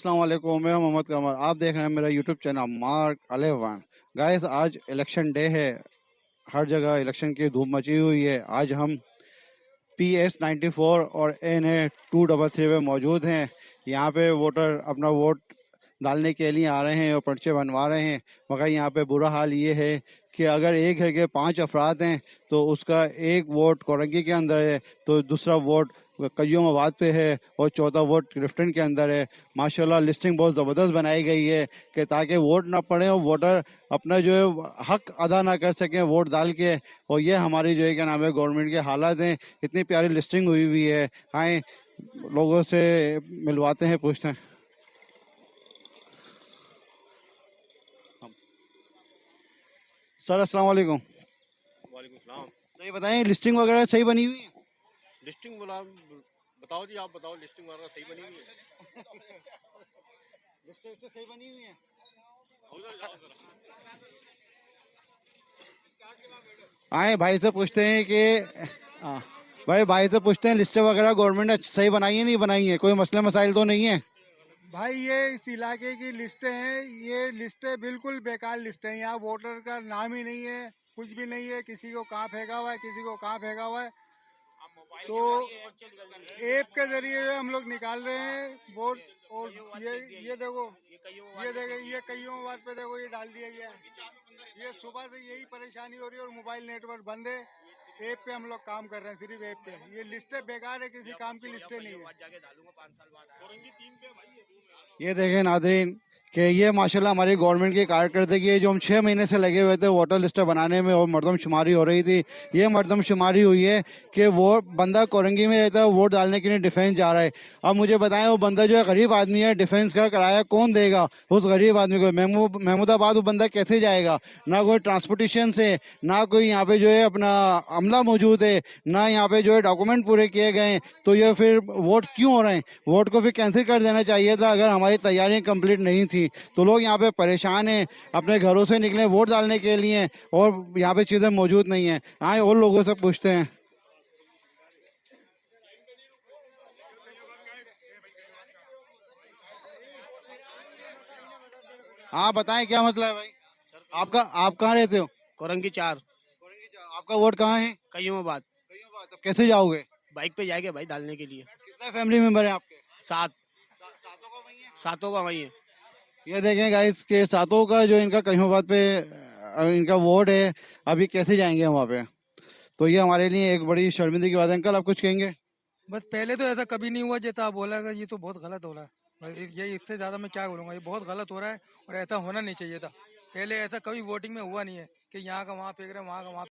अस्सलाम वालेकुम, मैं हूं मोहम्मद कमर। आप देख रहे हैं मेरा YouTube channel mark eleven. Guys, आज इलेक्शन डे है। हर जगह इलेक्शन की धूम मची हुई है। आज हम PS94 और NA 233 में मौजूद हैं। यहाँ पे वोटर अपना वोट डालने के लिए आ रहे हैं और पर्चे बनवा रहे हैं। मगर यहाँ पे बुरा हाल ये है कि अगर एक घर के 5 अफराद हैं तो उसका एक वोट कोरंगी के अंदर है, तो दूसरा वोट कയ്यूमाबाद पे है और चौथा वोट क्रिफ्टन के अंदर है। माशाल्लाह लिस्टिंग बहुत ज़बरदस्त बनाई गई है कि ताकि वोट ना पड़े और वोटर अपना जो है हक अदा ना कर सकें वोट डाल के। और ये हमारी जो है क्या नाम है गवर्नमेंट के हालात हैं। इतनी प्यारी लिस्टिंग हुई हुई है। आए लोगों से मिलवाते हैं, पूछते हैं। सर अस्सलाम वालेकुम। वालेकुम सलाम। तो ये बताएं लिस्टिंग वगैरह सही बनी हुई है? लिस्टिंग बोला, बताओ जी, आप बताओ लिस्टिंग वगैरह सही बनी हुई है? लिस्टिंग तो सही बनी हुई है। उधर जाओ जरा। आए भाई से पूछते हैं कि हाँ, भाई से पूछते हैं लिस्टें वगैरह गवर्नमेंट ने सही बनाई है नहीं बनाई है, कोई मसले मसाइल तो नहीं है? भाई ये इस इलाके की लिस्टें हैं। ये लिस्टें बिल्कुल बेकार लिस्ट हैं। यहाँ वोटर का नाम ही नहीं है, कुछ भी नहीं है। किसी को कहाँ फेंका हुआ है, किसी को कहाँ फेंका हुआ है। तो ऐप के जरिए हम लोग निकाल रहे हैं वोट। और ये देखो, ये कईयों बात पे देखो, ये डाल दिया गया है। ये सुबह से यही परेशानी हो रही है और मोबाइल नेटवर्क बंद है। ऐप पे हम लोग काम कर रहे हैं, सिर्फ ऐप पे। ये लिस्टें बेकार है, किसी काम की लिस्टें नहीं है। ये देखें नादरीन कि ये माशाल्लाह हमारी गवर्नमेंट की कारकर्दगी है। जो हम 6 महीने से लगे हुए थे वोटर लिस्टें बनाने में और मरदमशुमारी हो रही थी, ये मरदमशुमारी हुई है कि वो बंदा कोरंगी में रहता है, वोट डालने के लिए डिफेंस जा रहा है। अब मुझे बताएं, वो बंदा जो है गरीब आदमी है, डिफेंस का किराया कौन देगा उस गरीब आदमी को? महमूदाबाद वो बंदा कैसे जाएगा? ना कोई ट्रांसपोर्टेशन से, ना कोई यहाँ पे जो है अपना अमला मौजूद है, ना यहाँ पे जो है डॉक्यूमेंट पूरे किए गए हैं। तो ये फिर वोट क्यों हो रहे हैं? वोट को फिर कैंसिल कर देना चाहिए था अगर हमारी तैयारियां कंप्लीट नहीं थी। तो लोग यहाँ पे परेशान हैं, अपने घरों से निकले वोट डालने के लिए और यहाँ पे चीज़ें मौजूद नहीं है। आए और लोगों से पूछते हैं। हाँ बताएं, क्या मतलब है भाई? आप कहाँ रहते हो? कोरंगी 4 आपका वोट कहाँ है? कईयोमाबाद। तो कैसे जाओगे? बाइक पे जाएंगे भाई डालने के लिए। कितने फैमिली मेंबर हैं आपके? 7 सातों का वही है। सातों का वही है। ये देखें गाइस के सातों का जो इनका कहीं पे इनका वोट है। अभी कैसे जाएंगे हम वहाँ पे? तो ये हमारे लिए एक बड़ी शर्मिंदगी की बात है। अंकल, आप कुछ कहेंगे? बस पहले तो ऐसा कभी नहीं हुआ जैसा आप बोला, ये तो बहुत गलत हो रहा है भाई। ये इससे ज़्यादा मैं क्या बोलूँगा, ये बहुत गलत हो रहा है और ऐसा होना नहीं चाहिए था। पहले ऐसा कभी वोटिंग में हुआ नहीं है कि यहाँ का वहाँ फेंक रहे हैं, वहाँ का वहाँ